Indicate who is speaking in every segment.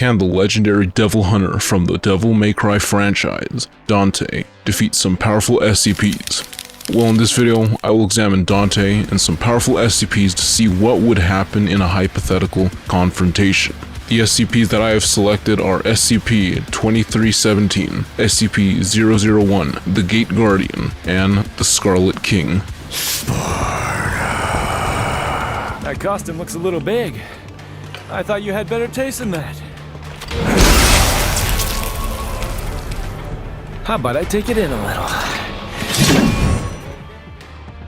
Speaker 1: Can the legendary Devil Hunter from the Devil May Cry franchise, Dante, defeat some powerful SCPs? Well, in this video, I will examine Dante and some powerful SCPs to see what would happen in a hypothetical confrontation. The SCPs that I have selected are SCP-2317, SCP-001, the Gate Guardian, and the Scarlet King.
Speaker 2: That costume looks a little big. I thought you had better taste than that. How about I take it in a little?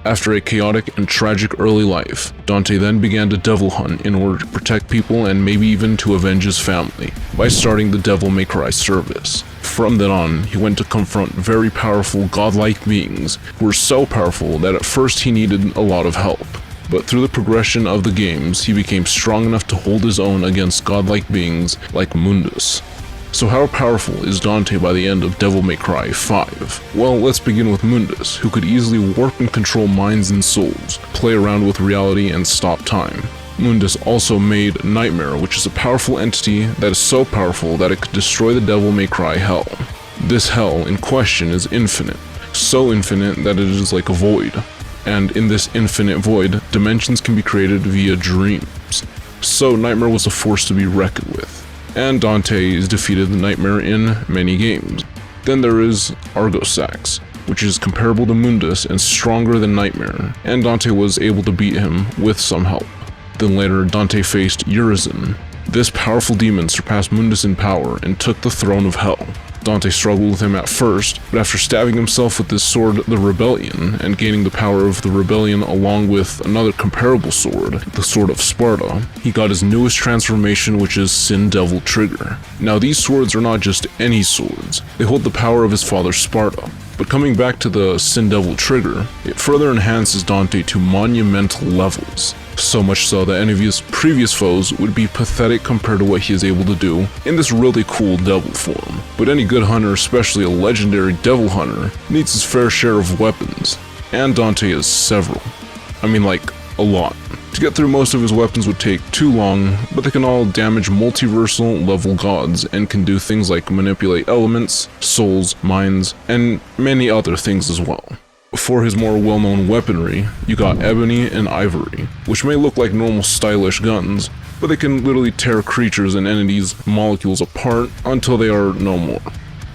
Speaker 1: After a chaotic and tragic early life, Dante then began to devil hunt in order to protect people and maybe even to avenge his family, by starting the Devil May Cry service. From then on, he went to confront very powerful godlike beings who were so powerful that at first he needed a lot of help. But through the progression of the games, he became strong enough to hold his own against godlike beings like Mundus. So how powerful is Dante by the end of Devil May Cry 5? Well, let's begin with Mundus, who could easily warp and control minds and souls, play around with reality and stop time. Mundus also made Nightmare, which is a powerful entity that is so powerful that it could destroy the Devil May Cry hell. This hell in question is infinite, so infinite that it is like a void. And in this infinite void, dimensions can be created via dreams. So Nightmare was a force to be reckoned with. And Dante has defeated the Nightmare in many games. Then there is Argosax, which is comparable to Mundus and stronger than Nightmare, and Dante was able to beat him with some help. Then later, Dante faced Urizen. This powerful demon surpassed Mundus in power and took the throne of hell. Dante struggled with him at first, but after stabbing himself with his sword, the Rebellion, and gaining the power of the Rebellion along with another comparable sword, the Sword of Sparta, he got his newest transformation, which is Sin Devil Trigger. Now these swords are not just any swords, they hold the power of his father Sparta. But coming back to the Sin Devil Trigger, it further enhances Dante to monumental levels. So much so that any of his previous foes would be pathetic compared to what he is able to do in this really cool devil form. But any good hunter, especially a legendary devil hunter, needs his fair share of weapons. And Dante has several. I mean, like, a lot. To get through most of his weapons would take too long, but they can all damage multiversal level gods and can do things like manipulate elements, souls, minds, and many other things as well. For his more well-known weaponry, you got Ebony and Ivory, which may look like normal stylish guns, but they can literally tear creatures and entities' molecules apart until they are no more.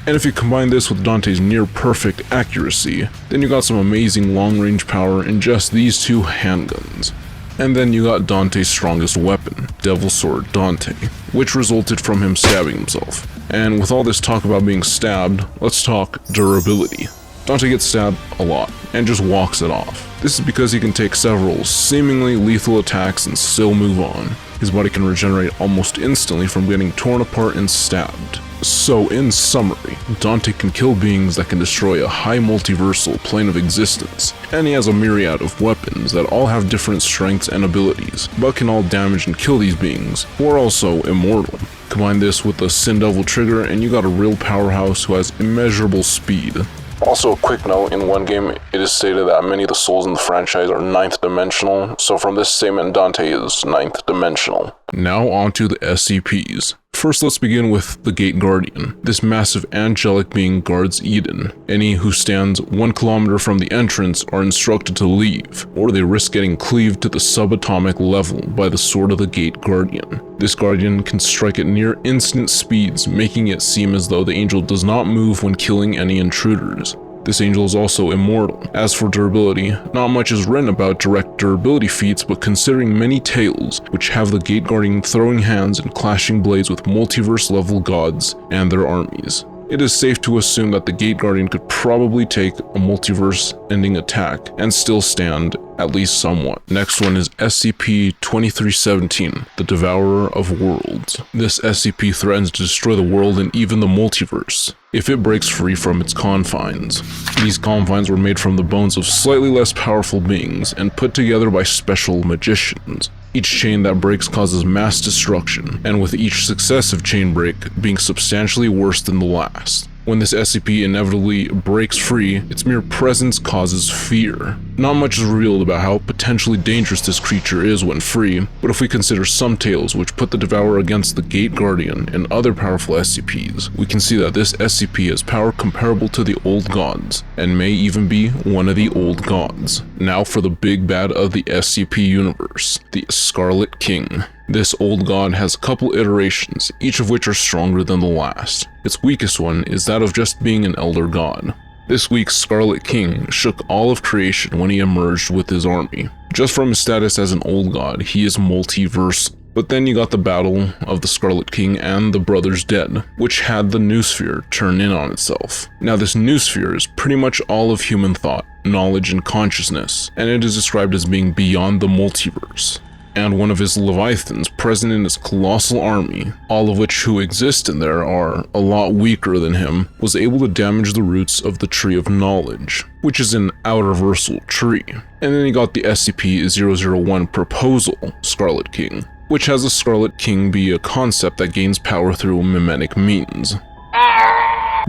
Speaker 1: And if you combine this with Dante's near-perfect accuracy, then you got some amazing long-range power in just these two handguns. And then you got Dante's strongest weapon, Devil Sword Dante, which resulted from him stabbing himself. And with all this talk about being stabbed, let's talk durability. Dante gets stabbed a lot, and just walks it off. This is because he can take several seemingly lethal attacks and still move on. His body can regenerate almost instantly from getting torn apart and stabbed. So in summary, Dante can kill beings that can destroy a high multiversal plane of existence, and he has a myriad of weapons that all have different strengths and abilities, but can all damage and kill these beings, who are also immortal. Combine this with the Sin Devil Trigger and you got a real powerhouse who has immeasurable speed. Also, a quick note, in one game it is stated that many of the souls in the franchise are 9th dimensional, so from this statement Dante is 9th dimensional. Now on to the SCPs. First, let's begin with the Gate Guardian. This massive angelic being guards Eden. Any who stands 1 kilometer from the entrance are instructed to leave, or they risk getting cleaved to the subatomic level by the sword of the Gate Guardian. This guardian can strike at near instant speeds, making it seem as though the angel does not move when killing any intruders. This angel is also immortal. As for durability, not much is written about direct durability feats, but considering many tales which have the Gate Guardian throwing hands and clashing blades with multiverse level gods and their armies, it is safe to assume that the Gate Guardian could probably take a multiverse-ending attack and still stand at least somewhat. Next one is SCP-2317, the Devourer of Worlds. This SCP threatens to destroy the world and even the multiverse if it breaks free from its confines. These confines were made from the bones of slightly less powerful beings and put together by special magicians. Each chain that breaks causes mass destruction, and with each successive chain break being substantially worse than the last. When this SCP inevitably breaks free, its mere presence causes fear. Not much is revealed about how potentially dangerous this creature is when free, but if we consider some tales which put the Devourer against the Gate Guardian and other powerful SCPs, we can see that this SCP has power comparable to the Old Gods, and may even be one of the Old Gods. Now for the big bad of the SCP universe, the Scarlet King. This old god has a couple iterations, each of which are stronger than the last. Its weakest one is that of just being an elder god. This week's Scarlet King shook all of creation when he emerged with his army. Just from his status as an old god, he is multiversal. But then you got the battle of the Scarlet King and the Brothers Dead, which had the Noosphere turn in on itself. Now this Noosphere is pretty much all of human thought, knowledge, and consciousness, and it is described as being beyond the multiverse. And one of his leviathans present in his colossal army, all of which who exist in there are a lot weaker than him, was able to damage the roots of the Tree of Knowledge, which is an outer-versal tree. And then you got the SCP-001 Proposal Scarlet King, which has the Scarlet King be a concept that gains power through mimetic means.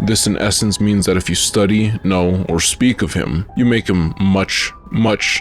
Speaker 1: This in essence means that if you study, know, or speak of him, you make him much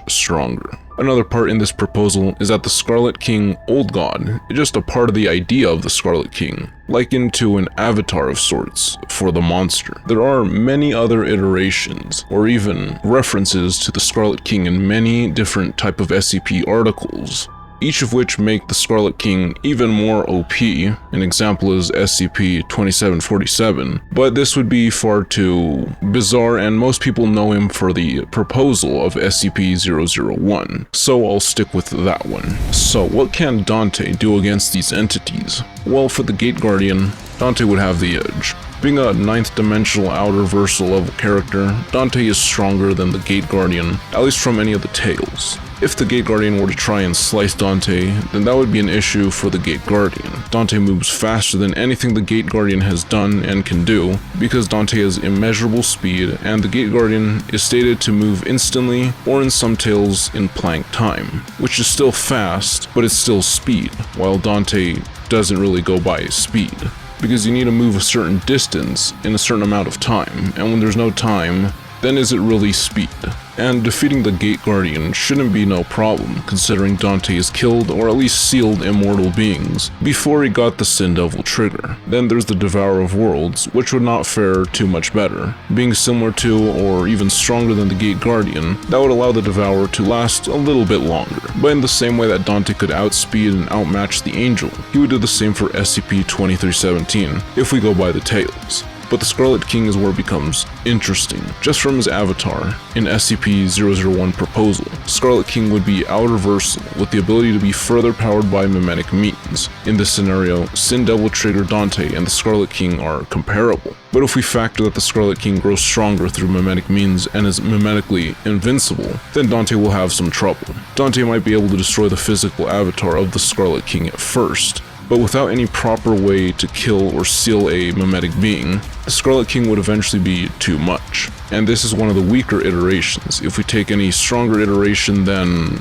Speaker 1: stronger. Another part in this proposal is that the Scarlet King Old God is just a part of the idea of the Scarlet King, likened to an avatar of sorts for the monster. There are many other iterations, or even references to the Scarlet King in many different type of SCP articles, each of which make the Scarlet King even more OP. An example is SCP-2747, but this would be far too bizarre and most people know him for the proposal of SCP-001, so I'll stick with that one. So what can Dante do against these entities? Well, for the Gate Guardian, Dante would have the edge. Being a 9th dimensional outer versal level character, Dante is stronger than the Gate Guardian, at least from any of the tales. If the Gate Guardian were to try and slice Dante, then that would be an issue for the Gate Guardian. Dante moves faster than anything the Gate Guardian has done and can do, because Dante has immeasurable speed, and the Gate Guardian is stated to move instantly, or in some tales in Planck time, which is still fast, but it's still speed, while Dante doesn't really go by his speed. Because you need to move a certain distance in a certain amount of time, and when there's no time, then is it really speed? And defeating the Gate Guardian shouldn't be no problem, considering Dante has killed or at least sealed immortal beings before he got the Sin Devil trigger. Then there's the Devourer of Worlds, which would not fare too much better. Being similar to or even stronger than the Gate Guardian, that would allow the Devourer to last a little bit longer. But in the same way that Dante could outspeed and outmatch the Angel, he would do the same for SCP-2317, if we go by the tales. But the Scarlet King is where it becomes interesting. Just from his avatar, in SCP-001 Proposal, Scarlet King would be outer-versal, with the ability to be further powered by mimetic means. In this scenario, Sin Devil Trigger Dante and the Scarlet King are comparable. But if we factor that the Scarlet King grows stronger through mimetic means and is mimetically invincible, then Dante will have some trouble. Dante might be able to destroy the physical avatar of the Scarlet King at first, but without any proper way to kill or seal a mimetic being, the Scarlet King would eventually be too much. And this is one of the weaker iterations. If we take any stronger iteration, then...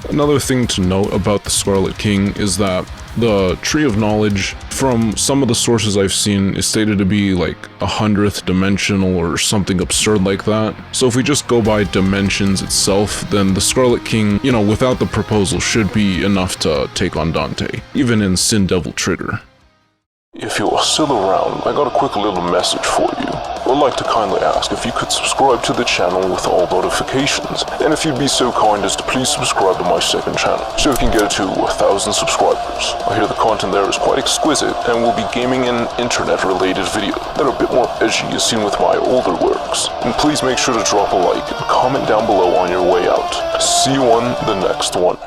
Speaker 1: Another thing to note about the Scarlet King is that the Tree of Knowledge, from some of the sources I've seen, is stated to be like 100th dimensional or something absurd like that. So if we just go by dimensions itself, then the Scarlet King, without the proposal, should be enough to take on Dante, even in Sin Devil Trigger.
Speaker 3: If you are still around, I got a quick little message for you. I'd like to kindly ask if you could subscribe to the channel with all notifications, and if you'd be so kind as to please subscribe to my second channel, so we can get it to 1,000 subscribers. I hear the content there is quite exquisite, and will be gaming and internet-related videos that are a bit more edgy as seen with my older works. And please make sure to drop a like and comment down below on your way out. See you on the next one.